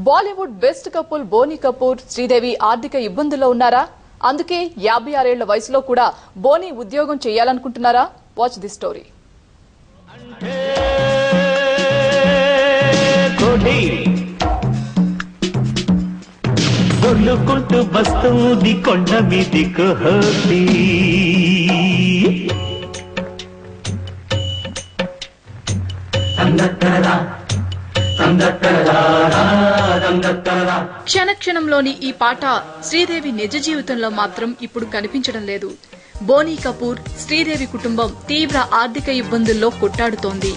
Bollywood best couple Boney Kapoor Sridevi ఆర్థిక ఇబ్బందుల్లో ఉన్నారా? అందుకే 56 ఏళ్ల వయసులో కూడా బోనీ ఉద్యోగం చేయాలనుకుంటున్నారా? Watch this story. కొల్లుకుంటూ వస్తుంది కొండ మీది కోహటి క్షణక్షణంలోని ఈ పాట శ్రీదేవి నిజ జీవితంలో మాత్రం ఇప్పుడు కనిపించడం లేదు. బోనీ కపూర్ శ్రీదేవి కుటుంబం తీవ్ర ఆర్థిక ఇబ్బందుల్లో కొట్టాడుతోంది.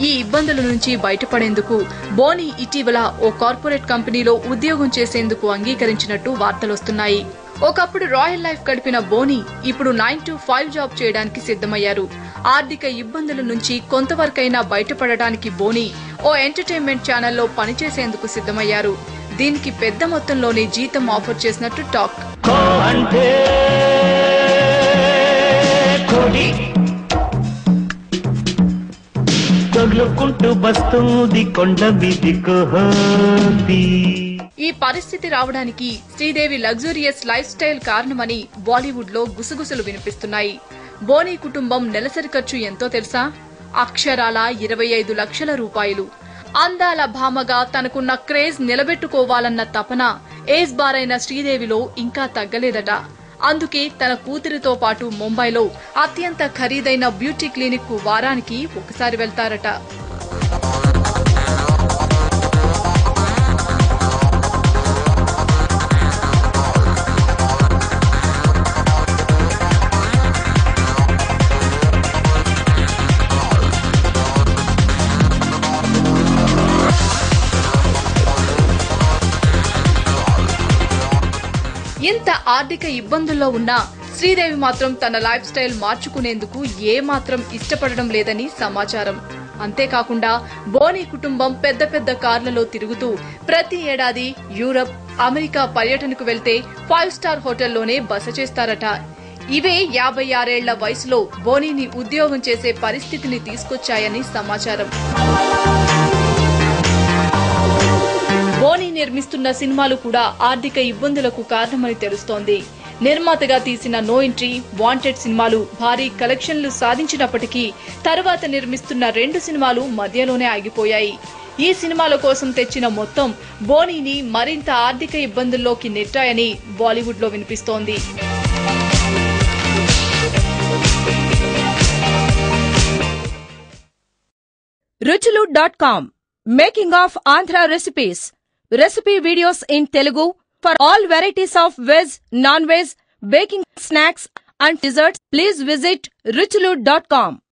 ఈ ఇబ్బందుల నుంచి బయటపడేందుకు బోనీ ఇటీవల ఓ కార్పొరేట్ కంపెనీలో ఉద్యోగం చేసేందుకు అంగీకరించినట్టు వార్తలొస్తున్నాయి. ఒకప్పుడు రాయల్ లైఫ్ గడిపిన బోనీ ఇప్పుడు 9 to 5 జాబ్ చేయడానికి సిద్దమయ్యారు. ఆర్థిక ఇబ్బందుల నుంచి కొంతవరకైనా బయటపడడానికి బోనీ ఓ ఎంటర్టైన్మెంట్ ఛానల్లో పనిచేసేందుకు సిద్దమయ్యారు. దీనికి పెద్ద మొత్తంలోనే జీతం ఆఫర్ చేసినట్టు టాక్. ఈ పరిస్థితి రావడానికి శ్రీదేవి లగ్జూరియస్ లైఫ్ స్టైల్ కారణమని బాలీవుడ్ లో గుసగుసలు వినిపిస్తున్నాయి. బోనీ కుటుంబం నెలసరి ఖర్చు ఎంతో తెలుసా? అక్షరాల 25 లక్షల రూపాయలు. అందాల భామగా తనకున్న క్రేజ్ నిలబెట్టుకోవాలన్న తపన ఏజ్ బారైన శ్రీదేవిలో ఇంకా తగ్గలేదట. అందుకే తన కూతురితో పాటు ముంబైలో అత్యంత ఖరీదైన బ్యూటీ క్లినిక్ కు వారానికి ఒకసారి వెళ్తారట. ఇంత ఆర్థిక ఇబ్బందుల్లో ఉన్న శ్రీదేవి మాత్రం తన లైఫ్ స్టైల్ మార్చుకునేందుకు ఏమాత్రం ఇష్టపడడం లేదని సమాచారం. అంతేకాకుండా బోనీ కుటుంబం పెద్ద పెద్ద కార్లలో తిరుగుతూ ప్రతి ఏడాది యూరప్, అమెరికా పర్యటనకు వెళ్తే 5 స్టార్ హోటల్లోనే బస చేస్తారట. ఇవే 56 ఏళ్ల వయసులో బోనీని ఉద్యోగం చేసే పరిస్థితిని తీసుకొచ్చాయని సమాచారం. బోనీ నిర్మిస్తున్న సినిమాలు కూడా ఆర్థిక ఇబ్బందులకు కారణమని తెలుస్తోంది. నిర్మాతగా తీసిన నో ఎంట్రీ, వాంటెడ్ సినిమాలు భారీ కలెక్షన్లు సాధించినప్పటికీ తర్వాత నిర్మిస్తున్న 2 సినిమాలు మధ్యలోనే ఆగిపోయాయి. ఈ సినిమాల కోసం తెచ్చిన మొత్తం బోనీని మరింత ఆర్థిక ఇబ్బందుల్లోకి నెట్టాయని బాలీవుడ్ లో వినిపిస్తోంది. ruchulu.com Making of Andhra recipes. Recipe videos in Telugu for all varieties of veg, non-veg, baking snacks and desserts. Please visit ruchulu.com.